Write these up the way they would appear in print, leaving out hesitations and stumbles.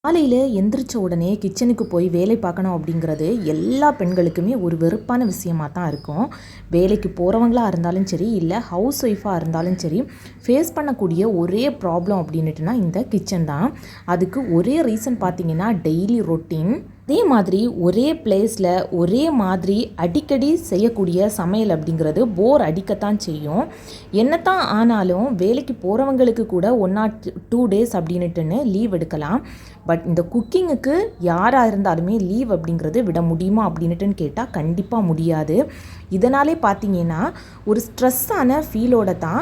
காலையில் எந்திரிச்ச உடனே கிச்சனுக்கு போய் வேலை பார்க்கணும் அப்படிங்கிறது எல்லா பெண்களுக்குமே ஒரு வெறுப்பான விஷயமாக தான் இருக்கும். வேலைக்கு போகிறவங்களா இருந்தாலும் சரி, இல்லை ஹவுஸ் ஒய்ஃபாக இருந்தாலும் சரி, ஃபேஸ் பண்ணக்கூடிய ஒரே ப்ராப்ளம் அப்படின்னுட்டுனா இந்த கிச்சன் தான். அதுக்கு ஒரே ரீசன் பார்த்திங்கன்னா டெய்லி ரொட்டீன். அதே மாதிரி ஒரே பிளேஸில் ஒரே மாதிரி அடிக்கடி செய்யக்கூடிய சமையல் அப்படிங்கிறது போர் அடிக்கத்தான் செய்யும். என்னத்தான் ஆனாலும் வேலைக்கு போகிறவங்களுக்கு கூட 1 or 2 days அப்படின்னுட்டுன்னு லீவ் எடுக்கலாம். பட் இந்த குக்கிங்குக்கு யாராக இருந்தாலுமே லீவ் அப்படிங்கிறது விட முடியுமா அப்படின்னுட்டுன்னு கேட்டால் கண்டிப்பாக முடியாது. இதனாலே பார்த்தீங்கன்னா ஒரு ஸ்ட்ரெஸ்ஸான ஃபீலோட தான்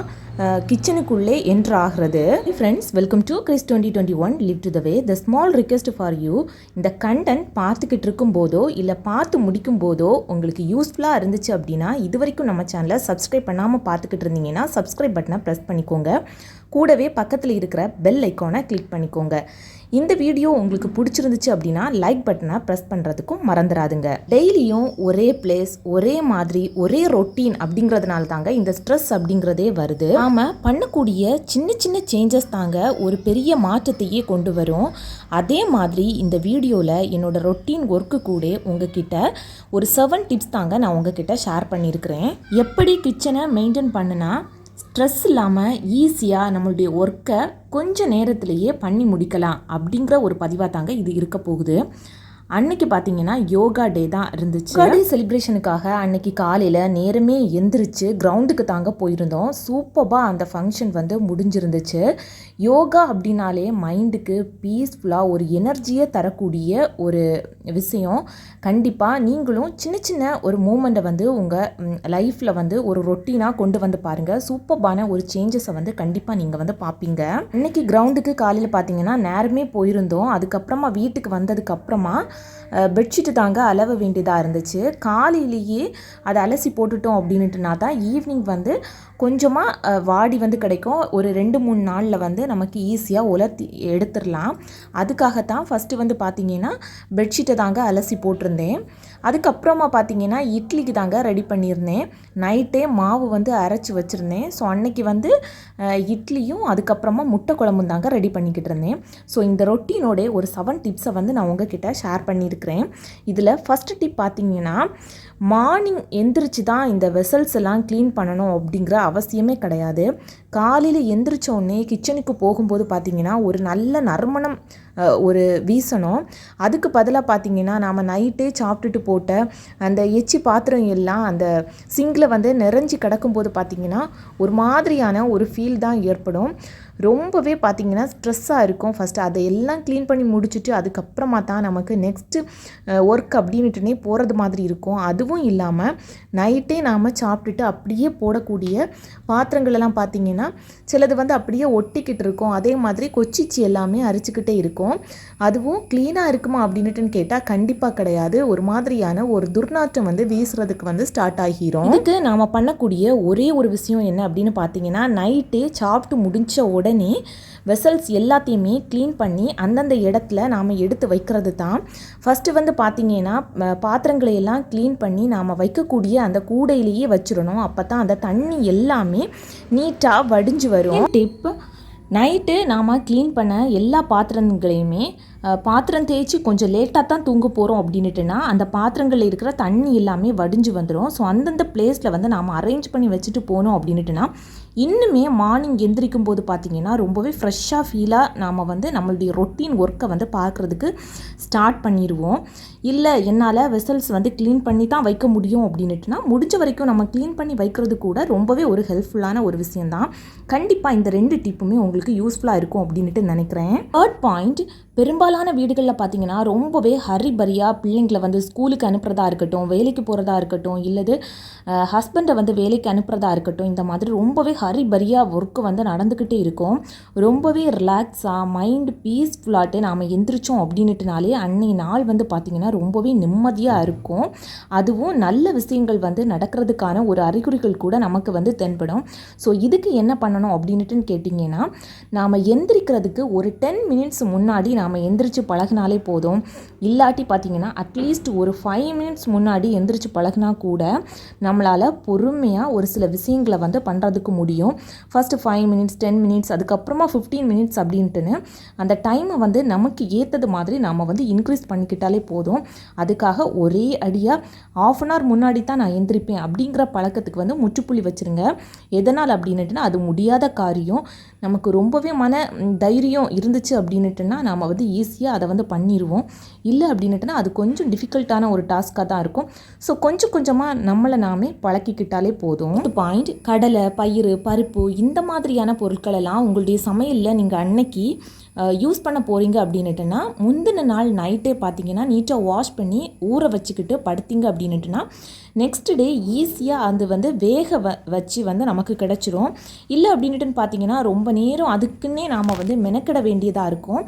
கிச்சனுக்குள்ளே என்ட்ரு ஆகிறது. Friends, welcome to Chris 2021 live to the way. The small request for you, இந்த கண்டென்ட் பார்த்துக்கிட்டு இருக்கும்போதோ இல்லை பார்த்து முடிக்கும் போதோ உங்களுக்கு யூஸ்ஃபுல்லாக இருந்துச்சு அப்படின்னா, இது வரைக்கும் நம்ம சேனலை சப்ஸ்கிரைப் பண்ணாமல் பார்த்துக்கிட்டு இருந்தீங்கன்னா சப்ஸ்கிரைப் பட்டனை ப்ரெஸ் பண்ணிக்கோங்க. கூடவே பக்கத்தில் இருக்கிற பெல் ஐக்கானை கிளிக் பண்ணிக்கோங்க. இந்த வீடியோ உங்களுக்கு பிடிச்சிருந்துச்சு அப்படின்னா லைக் பட்டனை ப்ரெஸ் பண்ணுறதுக்கும் மறந்துடாதுங்க. டெய்லியும் ஒரே பிளேஸ், ஒரே மாதிரி, ஒரே ரொட்டீன் அப்படிங்கிறதுனால தாங்க இந்த ஸ்ட்ரெஸ் அப்படிங்கிறதே வருது. நாம் பண்ணக்கூடிய சின்ன சின்ன சேஞ்சஸ் தாங்க ஒரு பெரிய மாற்றத்தையே கொண்டு வரும். அதே மாதிரி இந்த வீடியோவில் என்னோட ரொட்டீன் ஒர்க்கு கூட உங்ககிட்ட ஒரு 7 டிப்ஸ் தாங்க நான் உங்ககிட்ட ஷேர் பண்ணியிருக்கிறேன். எப்படி கிச்சனை மெயின்டைன் பண்ணுனா ஸ்ட்ரெஸ் இல்லாமல் ஈஸியாக நம்மளுடைய ஒர்க்கை கொஞ்சம் நேரத்திலேயே பண்ணி முடிக்கலாம் அப்படிங்கிற ஒரு பதிவாக தாங்க இது இருக்க போகுது. அன்னைக்கு பார்த்தீங்கன்னா யோகா டே தான் இருந்துச்சு. டே செலிப்ரேஷனுக்காக அன்னைக்கு காலையில் நேரமே எந்திரிச்சு கிரவுண்டுக்கு தாங்க போயிருந்தோம். சூப்பராக அந்த ஃபங்க்ஷன் முடிஞ்சிருந்துச்சு. யோகா அப்படின்னாலே மைண்டுக்கு பீஸ்ஃபுல்லாக ஒரு எனர்ஜியை தரக்கூடிய ஒரு விஷயம். கண்டிப்பாக நீங்களும் சின்ன சின்ன ஒரு மூமெண்ட்டை உங்கள் லைஃப்பில் ஒரு ரொட்டீனாக கொண்டு வந்து பாருங்கள். சூப்பரான ஒரு சேஞ்சஸை கண்டிப்பாக நீங்கள் பார்ப்பீங்க. இன்னைக்கு கிரவுண்டுக்கு காலையில் பார்த்தீங்கன்னா நேரமே போயிருந்தோம். அதுக்கப்புறமா வீட்டுக்கு வந்ததுக்கப்புறமா பெட்ஷீட்டு தாங்க அலவ வேண்டியதாக இருந்துச்சு. காலையிலேயே அதை அலசி போட்டுட்டோம் அப்படின்ட்டுனா தான் ஈவினிங் கொஞ்சமாக வாடி கிடைக்கும். ஒரு 2-3 நாளில் நமக்கு ஈஸியாக உலர்த்தி எடுத்துடலாம். அதுக்காகத்தான் ஃபஸ்ட்டு பார்த்தீங்கன்னா பெட்ஷீட்டை தாங்க அலசி போட்டிருந்தேன். அதுக்கப்புறமா பார்த்தீங்கன்னா இட்லிக்கு தாங்க ரெடி பண்ணியிருந்தேன். நைட்டே மாவு அரைச்சி வச்சுருந்தேன். ஸோ அன்னைக்கு இட்லியும் அதுக்கப்புறமா முட்டை குழம்பும் தாங்க ரெடி பண்ணிக்கிட்டு இருந்தேன். ஸோ இந்த ரொட்டீனோட ஒரு 7 டிப்ஸை நான் உங்ககிட்ட ஷேர் பண்ணியிருக்கிறேன். இதில் ஃபஸ்ட்டு டிப் பார்த்தீங்கன்னா, மார்னிங் எந்திரிச்சு தான் இந்த வெசல்ஸ் எல்லாம் க்ளீன் பண்ணணும் அப்படிங்கிற அவசியமே கிடையாது. காலையில் எந்திரிச்சோடனே கிச்சனுக்கு போகும்போது பார்த்தீங்கன்னா ஒரு நல்ல நறுமணம் ஒரு வீசணும். அதுக்கு பதிலாக பார்த்தீங்கன்னா நாம் நைட்டே சாப்பிட்டுட்டு போட்ட அந்த எச்சி பாத்திரம் எல்லாம் அந்த சிங்கில் நிறைஞ்சி கிடக்கும்போது பார்த்தீங்கன்னா ஒரு மாதிரியான ஒரு ஃபீல் தான் ஏற்படும். ரொம்பவே பார்த்தீங்கன்னா ஸ்ட்ரெஸ்ஸாக இருக்கும். ஃபஸ்ட்டு அதை எல்லாம் க்ளீன் பண்ணி முடிச்சுட்டு அதுக்கப்புறமா தான் நமக்கு நெக்ஸ்ட்டு ஒர்க் அப்படின்ட்டுனே போகிறது மாதிரி இருக்கும். அதுவும் இல்லாமல் நைட்டே நாம் சாப்பிட்டுட்டு அப்படியே போடக்கூடிய பாத்திரங்களெல்லாம் பார்த்திங்கன்னா சிலது அப்படியே ஒட்டிக்கிட்டு இருக்கும். அதே மாதிரி கொச்சிச்சி எல்லாமே அரிச்சிக்கிட்டே இருக்கும். அதுவும் க்ளீனாக இருக்குமா அப்படின்ட்டுன்னு கேட்டால் கண்டிப்பாக கிடையாது. ஒரு மாதிரியான ஒரு துர்நாற்றம் வீசுறதுக்கு ஸ்டார்ட் ஆகிரும். இதுக்கு நாம் பண்ணக்கூடிய ஒரே ஒரு விஷயம் என்ன அப்படின்னு பார்த்தீங்கன்னா, நைட்டே சாப்பிட்டு முடிஞ்ச உடனே வெசல்ஸ் எல்லாத்தையுமே க்ளீன் பண்ணி அந்தந்த இடத்துல நாம் எடுத்து வைக்கிறது தான். ஃபஸ்ட்டு பார்த்தீங்கன்னா பாத்திரங்களை எல்லாம் க்ளீன் பண்ணி நாம் வைக்கக்கூடிய அந்த கூடையிலேயே வச்சிடணும். அப்போ தான் அந்த தண்ணி எல்லாமே நீட்டாக வடிஞ்சு வரும். டிப், நைட்டு நாம் க்ளீன் பண்ண எல்லா பாத்திரங்களையுமே பாத்திரம் தேய்ச்சி கொஞ்சம் லேட்டாக தான் தூங்க போகிறோம் அப்படின்ட்டுனா அந்த பாத்திரங்களில் இருக்கிற தண்ணி எல்லாமே வடிஞ்சு வந்துடும். ஸோ அந்தந்த பிளேஸில் நாம் அரேஞ்ச் பண்ணி வச்சுட்டு போனோம் அப்படின்ட்டுனா இன்னுமே மார்னிங் எந்திரிக்கும் போது பார்த்திங்கன்னா ரொம்பவே ஃப்ரெஷ்ஷாக ஃபீலாக நாம் நம்மளுடைய ரொட்டீன் ஒர்க்கை பார்க்குறதுக்கு ஸ்டார்ட் பண்ணிடுவோம். இல்லை என்னால் வெசல்ஸ் க்ளீன் பண்ணி தான் வைக்க முடியும் அப்படின்ட்டுனா முடிஞ்ச வரைக்கும் நம்ம க்ளீன் பண்ணி வைக்கிறது கூட ரொம்பவே ஒரு ஹெல்ப்ஃபுல்லான ஒரு விஷயந்தான். கண்டிப்பாக இந்த 2 டிப்புமே உங்களுக்கு யூஸ்ஃபுல்லாக இருக்கும் அப்படின்ட்டு நினைக்கிறேன். 3rd பாயிண்ட், பெரும்பாலான வீடுகளில் பார்த்தீங்கன்னா ரொம்பவே ஹரிபரியாக பிள்ளைங்களை ஸ்கூலுக்கு அனுப்புறதா இருக்கட்டும், வேலைக்கு போகிறதா இருக்கட்டும், இல்லது ஹஸ்பண்டை வேலைக்கு அனுப்புறதா இருக்கட்டும், இந்த மாதிரி ரொம்பவே ஹரிபரியாக ஒர்க்கு நடந்துக்கிட்டே இருக்கும். ரொம்பவே ரிலாக்ஸாக மைண்டு பீஸ்ஃபுல்லாகிட்டு நாம் எந்திரிச்சோம் அப்படின்ட்டுனாலே அன்னைய நாள் பார்த்திங்கன்னா ரொம்பவே நிம்மதியாக இருக்கும். அதுவும் நல்ல விஷயங்கள் நடக்கிறதுக்கான ஒரு அறிகுறிகள் கூட நமக்கு தென்படும். ஸோ இதுக்கு என்ன பண்ணணும் அப்படின்ட்டுன்னு கேட்டிங்கன்னா, நாம் எந்திரிக்கிறதுக்கு ஒரு 10 minutes முன்னாடி நாம் நாம் எந்திரிச்சு பழகினாலே போதும். இல்லாட்டி பார்த்திங்கன்னா அட்லீஸ்ட் ஒரு 5 மினிட்ஸ் முன்னாடி எந்திரிச்சு பழகினா கூட நம்மளால் பொறுமையாக ஒரு சில விஷயங்களை வந்து பண்ணுறதுக்கு முடியும். ஃபஸ்ட்டு 5 மினிட்ஸ், 10 மினிட்ஸ், அதுக்கப்புறமா 15 மினிட்ஸ் அப்படின்ட்டுன்னு அந்த டைமை வந்து நமக்கு ஏற்றது மாதிரி நாம் வந்து இன்க்ரீஸ் பண்ணிக்கிட்டாலே போதும். அதுக்காக ஒரே அடியாக ½ அன் ஹவர் முன்னாடி தான் நான் எந்திரிப்பேன் அப்படிங்கிற பழக்கத்துக்கு வந்து முற்றுப்புள்ளி வச்சுருங்க. எதனால் அப்படின்னுட்டுனா அது முடியாத காரியம். நமக்கு ரொம்பவே மன தைரியம் இருந்துச்சு அப்படின்னுட்டுனா நாம் வந்து ஈஸியாக அதை வந்து பண்ணிடுவோம். இல்லை அப்படின்னுட்டுனா அது கொஞ்சம் டிஃபிகல்ட்டான ஒரு டாஸ்க்காக தான் இருக்கும். ஸோ கொஞ்சம் கொஞ்சமாக நம்மளை நாமே பழக்கிக்கிட்டாலே போதும். பாயிண்ட், கடலை, பயிறு, பருப்பு இந்த மாதிரியான பொருட்களெல்லாம் உங்களுடைய சமையலில் நீங்கள் அன்னைக்கு யூஸ் பண்ண போகிறீங்க அப்படின்னுட்டுனா முந்தின நாள் நைட்டே பார்த்தீங்கன்னா நீட்டாக வாஷ் பண்ணி ஊற வச்சுக்கிட்டு படுத்திங்க அப்படின்னுட்டுனா நெக்ஸ்ட் டே ஈஸியாக அது வந்து வேக வச்சு வந்து நமக்கு கிடச்சிரும். இல்லை அப்படின்னுட்டுன்னு பார்த்தீங்கன்னா ரொம்ப நேரம் அதுக்குன்னே நாம் வந்து மெனக்கிட வேண்டியதாக இருக்கும்.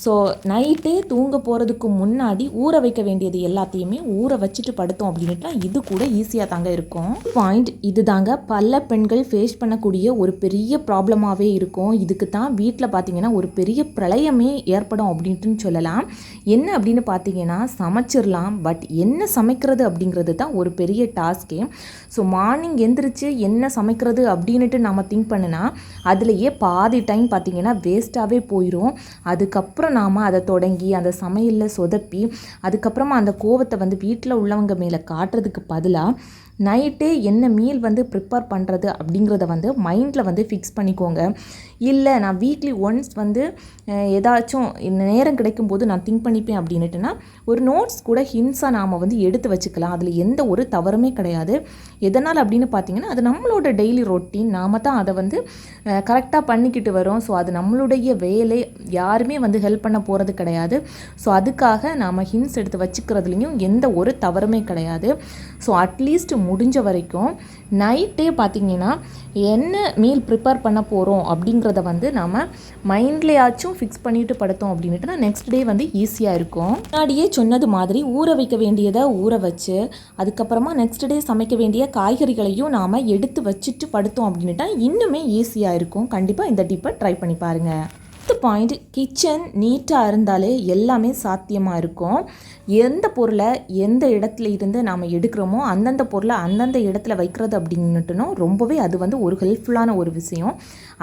ஸோ நைட்டே தூங்க போகிறதுக்கு முன்னாடி ஊற வைக்க வேண்டியது எல்லாத்தையுமே ஊற வச்சுட்டு படுத்தோம் அப்படின்னுட்டா இது கூட ஈஸியாக தாங்க இருக்கும். பாயிண்ட், இது தாங்க பல பெண்கள் ஃபேஸ் பண்ணக்கூடிய ஒரு பெரிய ப்ராப்ளமாகவே இருக்கும். இதுக்கு தான் வீட்டில் பார்த்தீங்கன்னா ஒரு பெரிய பிரளயமே ஏற்படும் அப்படின்ட்டுன்னு சொல்லலாம். என்ன அப்படின்னு பார்த்தீங்கன்னா சமைச்சிடலாம், பட் என்ன சமைக்கிறது அப்படிங்கிறது தான் ஒரு பெரிய டாஸ்கே. ஸோ மார்னிங் எந்திரிச்சு என்ன சமைக்கிறது அப்படின்ட்டு நம்ம திங்க் பண்ணினா அதுலேயே பாதி டைம் பார்த்திங்கன்னா வேஸ்ட்டாகவே போயிடும். அதுக்கப்புறம் நாம் அதை தொடங்கி அந்த சமையலில் சொதப்பி அதுக்கப்புறமா அந்த கோவத்தை வந்து வீட்டில் உள்ளவங்க மேலே காட்டுறதுக்கு பதிலாக நைட்டே என்ன மீல் வந்து ப்ரிப்பேர் பண்ணுறது அப்படிங்கிறத வந்து மைண்டில் வந்து ஃபிக்ஸ் பண்ணிக்கோங்க. இல்லை நான் வீக்லி ஒன்ஸ் வந்து ஏதாச்சும் நேரம் கிடைக்கும்போது நான் திங்க் பண்ணிப்பேன் அப்படின்னுட்டுனா ஒரு நோட்ஸ் கூட ஹிண்ட்ஸாக நாம் வந்து எடுத்து வச்சுக்கலாம். அதில் எந்த ஒரு தவறுமே கிடையாது. எதனால் அப்படின்னு பார்த்தீங்கன்னா அது நம்மளோட டெய்லி ரொட்டீன், நாம் தான் அதை வந்து கரெக்டாக பண்ணிக்கிட்டு வரோம். ஸோ அது நம்மளுடைய வேலை, யாருமே வந்து ஹெல்ப் பண்ண போகிறது கிடையாது. ஸோ அதுக்காக நாம் ஹிண்ட்ஸ் எடுத்து வச்சுக்கிறதுலையும் எந்த ஒரு தவறுமே கிடையாது. ஸோ அட்லீஸ்ட் முடிஞ்ச வரைக்கும் நைட்டே பார்த்திங்கன்னா என்ன மீல் ப்ரிப்பேர் பண்ண போகிறோம் அப்படிங்கிறத வந்து நம்ம மைண்ட்லேயாச்சும் ஃபிக்ஸ் பண்ணிட்டு படுத்தோம் அப்படின்ட்டுனா நெக்ஸ்ட் டே வந்து ஈஸியாக இருக்கும். முன்னாடியே சொன்னது மாதிரி ஊற வைக்க வேண்டியதை ஊற வச்சு அதுக்கப்புறமா நெக்ஸ்ட் டே சமைக்க வேண்டிய காய்கறிகளையும் நாம் எடுத்து வச்சுட்டு படுத்தோம் அப்படின்ட்டா இன்னுமே ஈஸியாக இருக்கும். கண்டிப்பாக இந்த டிப்பை ட்ரை பண்ணி பாருங்கள். பாயிண்ட், கிச்சன் நீட்டாக இருந்தாலே எல்லாமே சாத்தியமாக இருக்கும். எந்த பொருளை எந்த இடத்துல இருந்து நாம் எடுக்கிறோமோ அந்தந்த பொருளை அந்தந்த இடத்துல வைக்கிறது அப்படின்னுட்டுனோ ரொம்பவே அது வந்து ஒரு ஹெல்ப்ஃபுல்லான ஒரு விஷயம்.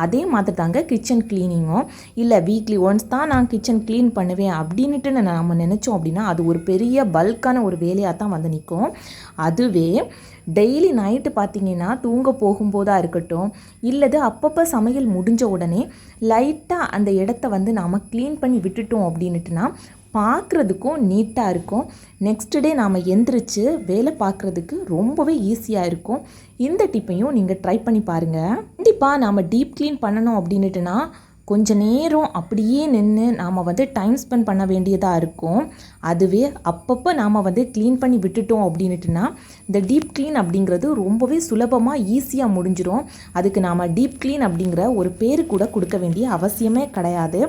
அதே மாதிரி தாங்க கிச்சன் க்ளீனிங்கும். இல்லை வீக்லி ஒன்ஸ் தான் நான் கிச்சன் க்ளீன் பண்ணுவேன் அப்படின்ட்டு நம்ம நினச்சோம் அப்படின்னா அது ஒரு பெரிய பல்கான ஒரு வேலையாக தான் வந்து நிற்கும். அதுவே டெய்லி நைட்டு பார்த்திங்கன்னா தூங்க போகும்போதாக இருக்கட்டும் இல்லது அப்பப்போ சமையல் முடிஞ்ச உடனே லைட்டாக அந்த இடத்த வந்து நாம் க்ளீன் பண்ணி விட்டுட்டோம் அப்படின்ட்டுனா பார்க்குறதுக்கும் நீட்டாக இருக்கும். நெக்ஸ்ட் டே நாம் எந்திரிச்சு வேலை பார்க்குறதுக்கு ரொம்பவே ஈஸியாக இருக்கும். இந்த டிப்பையும் நீங்கள் ட்ரை பண்ணி பாருங்கள். கண்டிப்பாக நாம் டீப் க்ளீன் பண்ணணும் அப்படின்ட்டுனா கொஞ்ச நேரம் அப்படியே நின்று நாம் வந்து டைம் ஸ்பெண்ட் பண்ண வேண்டியதாக இருக்கும். அதுவே அப்பப்போ நாம் வந்து க்ளீன் பண்ணி விட்டுட்டோம் அப்படின்ட்டுனா இந்த டீப் க்ளீன் அப்படிங்கிறது ரொம்பவே சுலபமாக ஈஸியாக முடிஞ்சிடும். அதுக்கு நாம் டீப் க்ளீன் அப்படிங்கிற ஒரு பேர் கூட கொடுக்க வேண்டிய அவசியமே கிடையாது.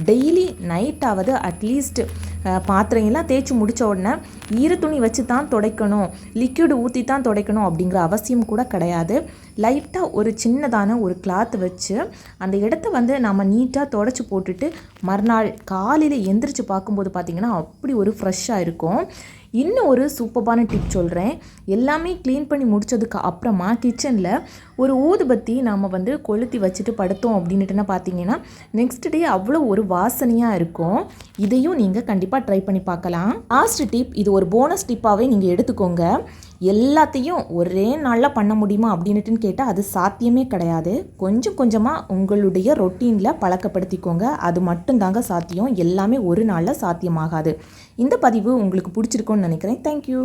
டெய்லி நைட்டாவது அட்லீஸ்ட் பாத்திரையெல்லாம் தேய்ச்சி முடித்த உடனே ஈரத்துணி வச்சு தான் துடைக்கணும், லிக்விட் ஊற்றி தான் துடைக்கணும் அப்படிங்கிற அவசியம் கூட கிடையாது. லைட்டாக ஒரு சின்னதான ஒரு கிளாத் வச்சு அந்த இடத்த வந்து நம்ம நீட்டாக துடைச்சி போட்டுட்டு மறுநாள் காலையில் எந்திரிச்சு பார்க்கும்போது பார்த்திங்கன்னா அப்படி ஒரு ஃப்ரெஷ்ஷாக இருக்கும். இன்னும் ஒரு சூப்பரான டிப் சொல்கிறேன். எல்லாமே க்ளீன் பண்ணி முடித்ததுக்கு அப்புறமா கிச்சனில் ஒரு ஊதுபத்தி நாம் வந்து கொளுத்தி வச்சுட்டு படுத்தோம் அப்படின்ட்டுனா பார்த்தீங்கன்னா நெக்ஸ்ட் டே அவ்வளோ ஒரு வாசனையாக இருக்கும். இதையும் நீங்கள் கண்டிப்பாக ட்ரை பண்ணி பார்க்கலாம். லாஸ்ட் டிப், இது ஒரு போனஸ் டிப்பாகவே நீங்கள் எடுத்துக்கோங்க. எல்லாத்தையும் ஒரே நாளில் பண்ண முடியுமா அப்படின்ட்டுன்னு கேட்டால் அது சாத்தியமே கிடையாது. கொஞ்சம் கொஞ்சமாக உங்களுடைய ரொட்டீனில் பழக்கப்படுத்திக்கோங்க. அது மட்டும்தாங்க சாத்தியம். எல்லாமே ஒரு நாளில் சாத்தியமாகாது. இந்த பதிவு உங்களுக்கு பிடிச்சிருக்கும்னு நினைக்கிறேன். தேங்க்யூ.